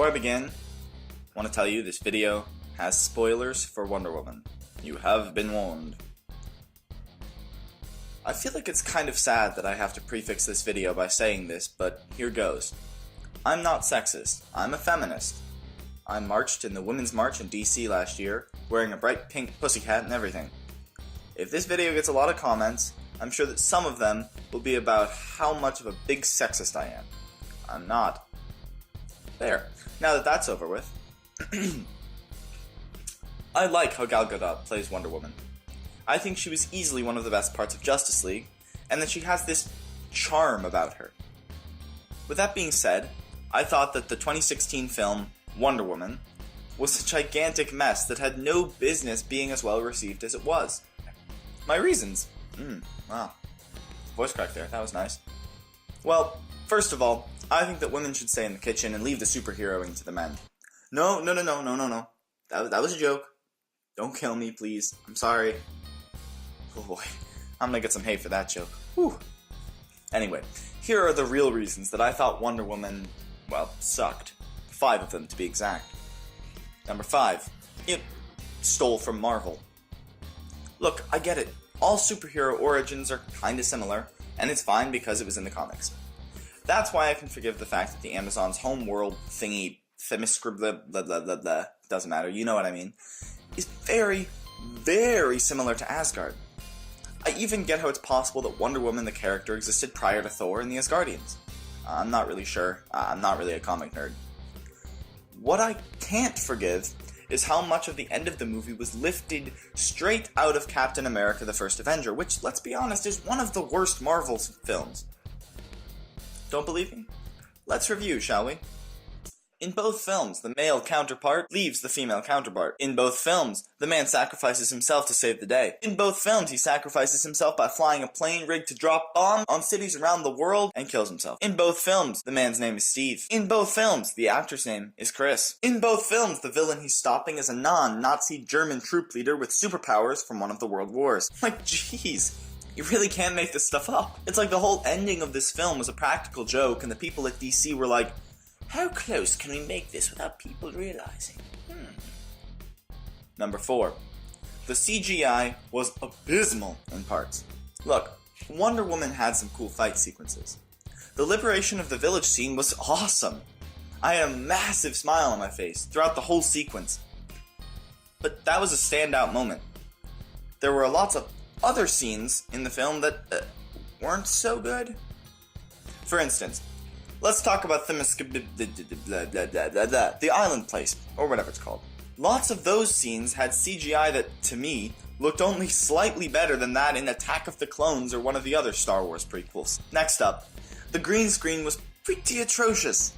Before I begin, I want to tell you this video has spoilers for Wonder Woman. You have been warned. I feel like it's kind of sad that I have to prefix this video by saying this, but here goes. I'm not sexist. I'm a feminist. I marched in the Women's March in DC last year, wearing a bright pink pussycat and everything. If this video gets a lot of comments, I'm sure that some of them will be about how much of a big sexist I am. I'm not. There. Now that that's over with, I like how Gal Gadot plays Wonder Woman. I think she was easily one of the best parts of Justice League, and that she has this charm about her. With that being said, I thought that the 2016 film, Wonder Woman, was a gigantic mess that had no business being as well received as it was. My reasons? Wow. Voice crack there, that was nice. Well, first of all, I think that women should stay in the kitchen and leave the superheroing to the men. No. That was a joke. Don't kill me, please. I'm sorry. Oh boy, I'm gonna get some hate for that joke. Whew. Anyway, here are the real reasons that I thought Wonder Woman, well, sucked. 5 of them, to be exact. Number 5, it stole from Marvel. Look, I get it. All superhero origins are kinda similar, and it's fine because it was in the comics. That's why I can forgive the fact that the Amazon's homeworld thingy, Themyscira, blah blah blah blah, doesn't matter, you know what I mean, is very, very similar to Asgard. I even get how it's possible that Wonder Woman the character existed prior to Thor and the Asgardians. I'm not really sure. I'm not really a comic nerd. What I can't forgive is how much of the end of the movie was lifted straight out of Captain America the First Avenger, which, let's be honest, is one of the worst Marvel films. Don't believe me? Let's review, shall we? In both films, the male counterpart leaves the female counterpart. In both films, the man sacrifices himself to save the day. In both films, he sacrifices himself by flying a plane rigged to drop bombs on cities around the world and kills himself. In both films, the man's name is Steve. In both films, the actor's name is Chris. In both films, the villain he's stopping is a non-Nazi German troop leader with superpowers from one of the world wars. Like, jeez. You really can't make this stuff up. It's like the whole ending of this film was a practical joke and the people at DC were like, how close can we make this without people realizing? Number 4. The CGI was abysmal in parts. Look, Wonder Woman had some cool fight sequences. The liberation of the village scene was awesome. I had a massive smile on my face throughout the whole sequence. But that was a standout moment. There were lots of other scenes in the film that weren't so good. For instance, let's talk about the island place, or whatever it's called. Lots of those scenes had CGI that, to me, looked only slightly better than that in Attack of the Clones or one of the other Star Wars prequels. Next up, the green screen was pretty atrocious.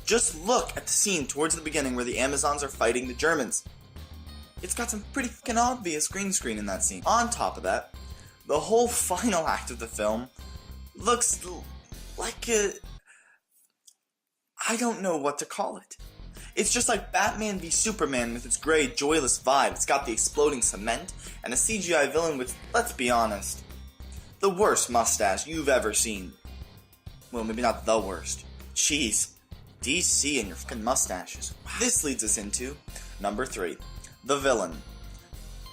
Just look at the scene towards the beginning where the Amazons are fighting the Germans. It's got some pretty fucking obvious green screen in that scene. On top of that, the whole final act of the film looks like a... I don't know what to call it. It's just like Batman v Superman with its grey, joyless vibe. It's got the exploding cement, and a CGI villain with, let's be honest, the worst mustache you've ever seen. Well, maybe not the worst. Jeez. DC and your fucking mustaches. This leads us into number 3. The villain.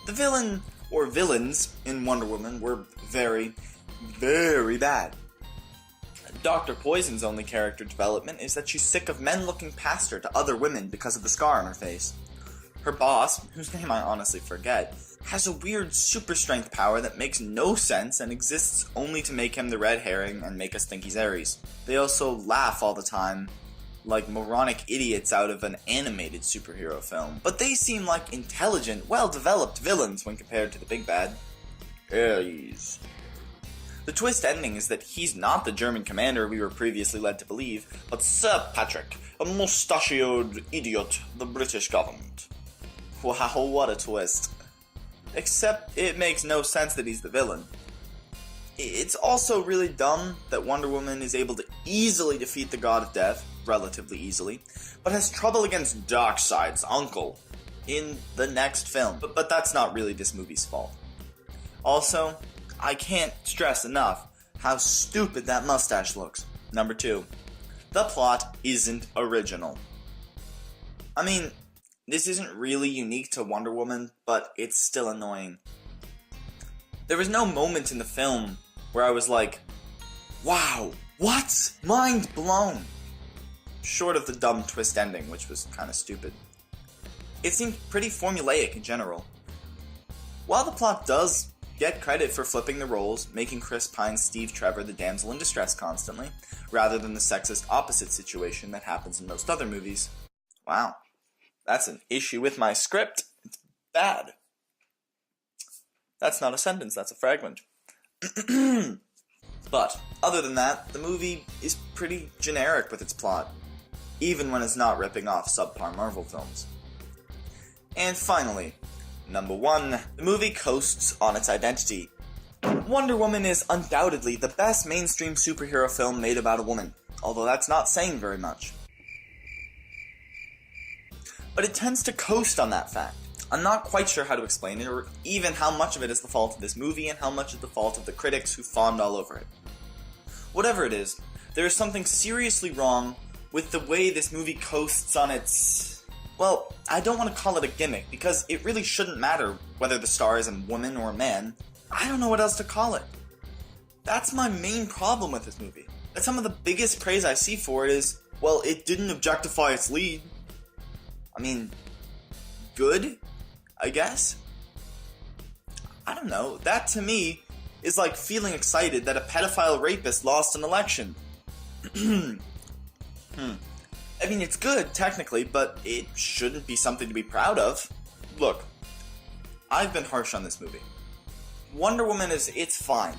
The villain, or villains, in Wonder Woman were very, very bad. Dr. Poison's only character development is that she's sick of men looking past her to other women because of the scar on her face. Her boss, whose name I honestly forget, has a weird super strength power that makes no sense and exists only to make him the red herring and make us think he's Ares. They also laugh all the time, like moronic idiots out of an animated superhero film. But they seem like intelligent, well-developed villains when compared to the big bad, Ares. The twist ending is that he's not the German commander we were previously led to believe, but Sir Patrick, a mustachioed idiot, the British government. Wow, what a twist. Except it makes no sense that he's the villain. It's also really dumb that Wonder Woman is able to easily defeat the God of Death, relatively easily, but has trouble against Darkseid's uncle in the next film. But that's not really this movie's fault. Also, I can't stress enough how stupid that mustache looks. Number 2. The plot isn't original. I mean, this isn't really unique to Wonder Woman, but it's still annoying. There was no moment in the film where I was like, wow, what? Mind blown! Short of the dumb twist ending, which was kinda stupid. It seemed pretty formulaic in general. While the plot does get credit for flipping the roles, making Chris Pine's Steve Trevor the damsel in distress constantly, rather than the sexist opposite situation that happens in most other movies, wow, that's an issue with my script. It's bad. That's not a sentence, that's a fragment. But, other than that, the movie is pretty generic with its plot, even when it's not ripping off subpar Marvel films. And finally, number 1, the movie coasts on its identity. Wonder Woman is undoubtedly the best mainstream superhero film made about a woman, although that's not saying very much. But it tends to coast on that fact. I'm not quite sure how to explain it, or even how much of it is the fault of this movie and how much is the fault of the critics who fawned all over it. Whatever it is, there is something seriously wrong with the way this movie coasts on its... Well, I don't want to call it a gimmick, because it really shouldn't matter whether the star is a woman or a man. I don't know what else to call it. That's my main problem with this movie. And some of the biggest praise I see for it is, well, it didn't objectify its lead. I mean, good, I guess? I don't know, that to me is like feeling excited that a pedophile rapist lost an election. I mean, it's good, technically, but it shouldn't be something to be proud of. Look, I've been harsh on this movie. Wonder Woman it's fine.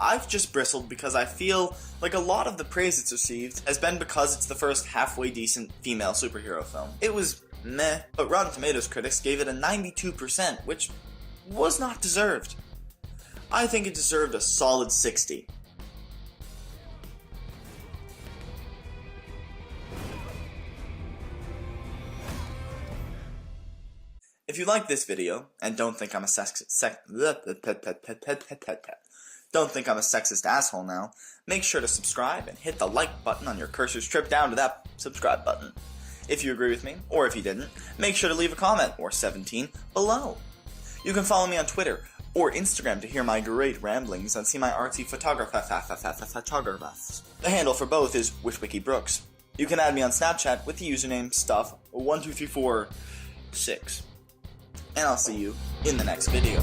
I've just bristled because I feel like a lot of the praise it's received has been because it's the first halfway decent female superhero film. It was meh, but Rotten Tomatoes critics gave it a 92%, which was not deserved. I think it deserved a solid 60. If you like this video, and don't think I'm a sexist asshole now, make sure to subscribe and hit the like button on your cursor's trip down to that subscribe button. If you agree with me, or if you didn't, make sure to leave a comment, or 17, below. You can follow me on Twitter or Instagram to hear my great ramblings and see my artsy photographs. The handle for both is WishWikiBrooks. You can add me on Snapchat with the username stuff12346. And I'll see you in the next video.